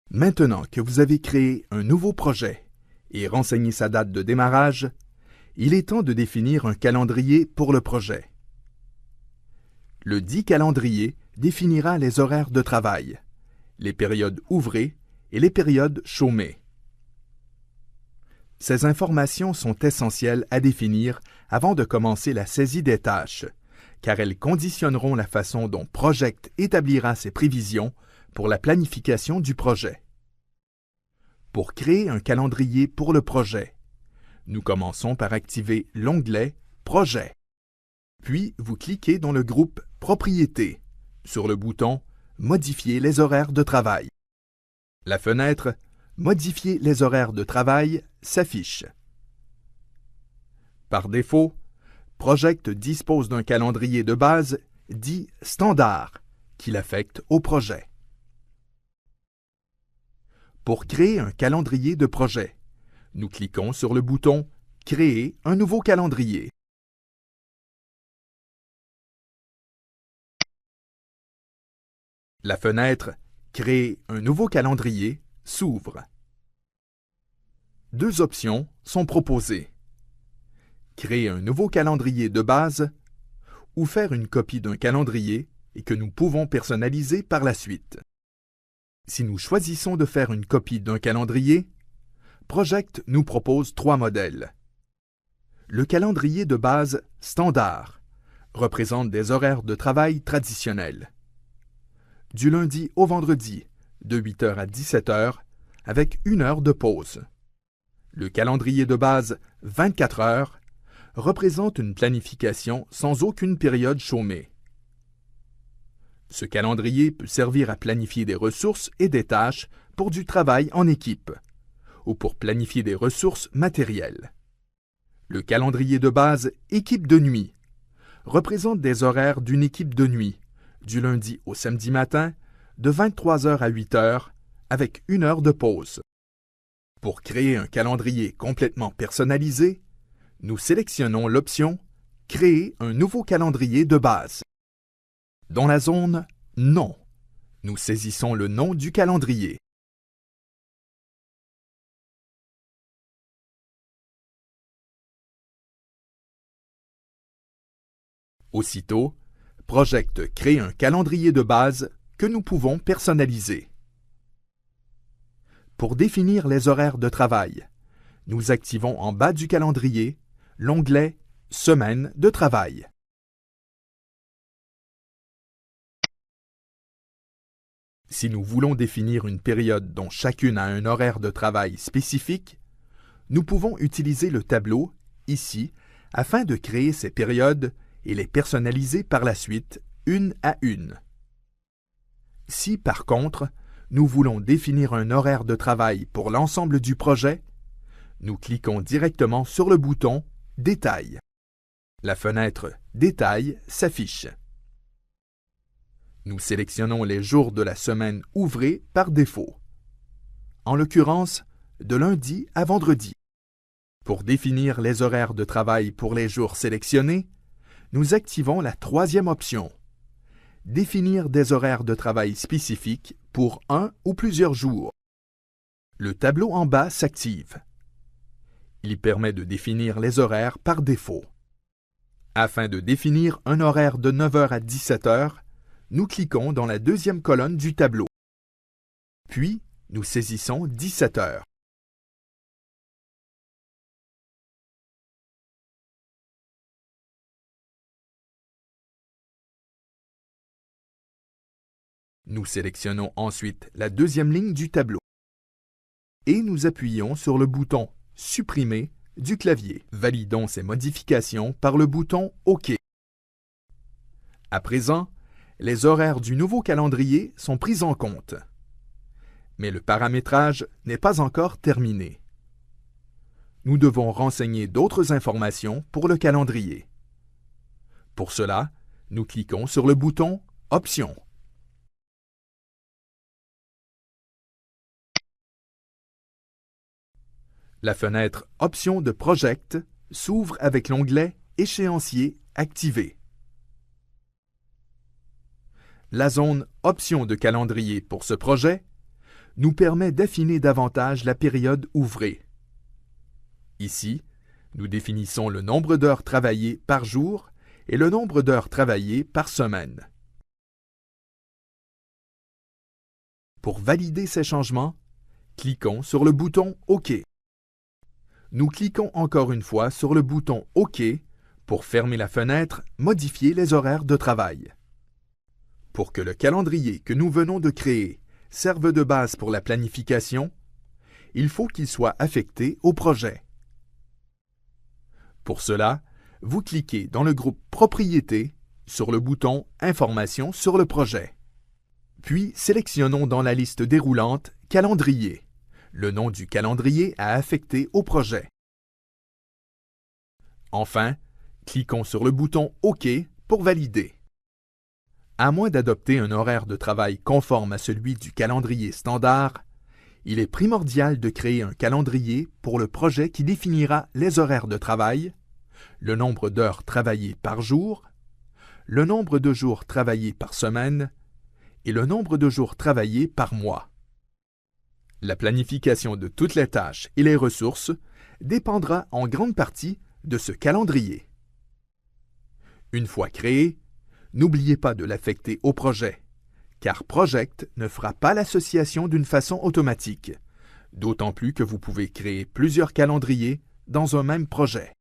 Maintenant que vous avez créé un nouveau projet et renseigné sa date de démarrage, il est temps de définir un calendrier pour le projet. Le dit calendrier définira les horaires de travail, les périodes ouvrées et les périodes chômées. Ces informations sont essentielles à définir avant de commencer la saisie des tâches, car elles conditionneront la façon dont Project établira ses prévisions pour la planification du projet. Pour créer un calendrier pour le projet, nous commençons par activer l'onglet « Projet ». Puis, vous cliquez dans le groupe « Propriétés » sur le bouton « Modifier les horaires de travail ». La fenêtre « Modifier les horaires de travail » s'affiche. Par défaut, Project dispose d'un calendrier de base dit « standard » qui l'affecte au projet. Pour créer un calendrier de projet, nous cliquons sur le bouton « Créer un nouveau calendrier ». La fenêtre « Créer un nouveau calendrier » s'ouvre. Deux options sont proposées. Créer un nouveau calendrier de base ou faire une copie d'un calendrier et que nous pouvons personnaliser par la suite. Si nous choisissons de faire une copie d'un calendrier, Project nous propose trois modèles. Le calendrier de base standard représente des horaires de travail traditionnels. Du lundi au vendredi, de 8h à 17h, avec 1 heure de pause. Le calendrier de base 24 heures représente une planification sans aucune période chômée. Ce calendrier peut servir à planifier des ressources et des tâches pour du travail en équipe ou pour planifier des ressources matérielles. Le calendrier de base équipe de nuit représente des horaires d'une équipe de nuit du lundi au samedi matin de 23h à 8h avec 1 heure de pause. Pour créer un calendrier complètement personnalisé, nous sélectionnons l'option « Créer un nouveau calendrier de base ». Dans la zone « Nom », nous saisissons le nom du calendrier. Aussitôt, Project crée un calendrier de base que nous pouvons personnaliser. Pour définir les horaires de travail, nous activons en bas du calendrier l'onglet « Semaine de travail ». Si nous voulons définir une période dont chacune a un horaire de travail spécifique, nous pouvons utiliser le tableau, ici, afin de créer ces périodes et les personnaliser par la suite, une à une. Si, par contre, nous voulons définir un horaire de travail pour l'ensemble du projet, nous cliquons directement sur le bouton « Détail ». La fenêtre « Détail » s'affiche. Nous sélectionnons les jours de la semaine ouvrée par défaut. En l'occurrence, de lundi à vendredi. Pour définir les horaires de travail pour les jours sélectionnés, nous activons la troisième option. Définir des horaires de travail spécifiques pour un ou plusieurs jours. Le tableau en bas s'active. Il permet de définir les horaires par défaut. Afin de définir un horaire de 9h à 17h, nous cliquons dans la deuxième colonne du tableau. Puis, nous saisissons 17h. Nous sélectionnons ensuite la deuxième ligne du tableau. Et nous appuyons sur le bouton « Supprimer » du clavier. Validons ces modifications par le bouton « OK ». À présent, les horaires du nouveau calendrier sont pris en compte. Mais le paramétrage n'est pas encore terminé. Nous devons renseigner d'autres informations pour le calendrier. Pour cela, nous cliquons sur le bouton « Options ». La fenêtre « Options de Project » s'ouvre avec l'onglet « Échéancier activé ». La zone « Options de calendrier » pour ce projet nous permet d'affiner davantage la période ouvrée. Ici, nous définissons le nombre d'heures travaillées par jour et le nombre d'heures travaillées par semaine. Pour valider ces changements, cliquons sur le bouton OK. Nous cliquons encore une fois sur le bouton OK pour fermer la fenêtre « Modifier les horaires de travail ». Pour que le calendrier que nous venons de créer serve de base pour la planification, il faut qu'il soit affecté au projet. Pour cela, vous cliquez dans le groupe Propriétés sur le bouton Informations sur le projet. Puis sélectionnons dans la liste déroulante Calendrier, le nom du calendrier à affecter au projet. Enfin, cliquons sur le bouton OK pour valider. À moins d'adopter un horaire de travail conforme à celui du calendrier standard, il est primordial de créer un calendrier pour le projet qui définira les horaires de travail, le nombre d'heures travaillées par jour, le nombre de jours travaillés par semaine et le nombre de jours travaillés par mois. La planification de toutes les tâches et les ressources dépendra en grande partie de ce calendrier. Une fois créé, n'oubliez pas de l'affecter au projet, car Project ne fera pas l'association d'une façon automatique, d'autant plus que vous pouvez créer plusieurs calendriers dans un même projet.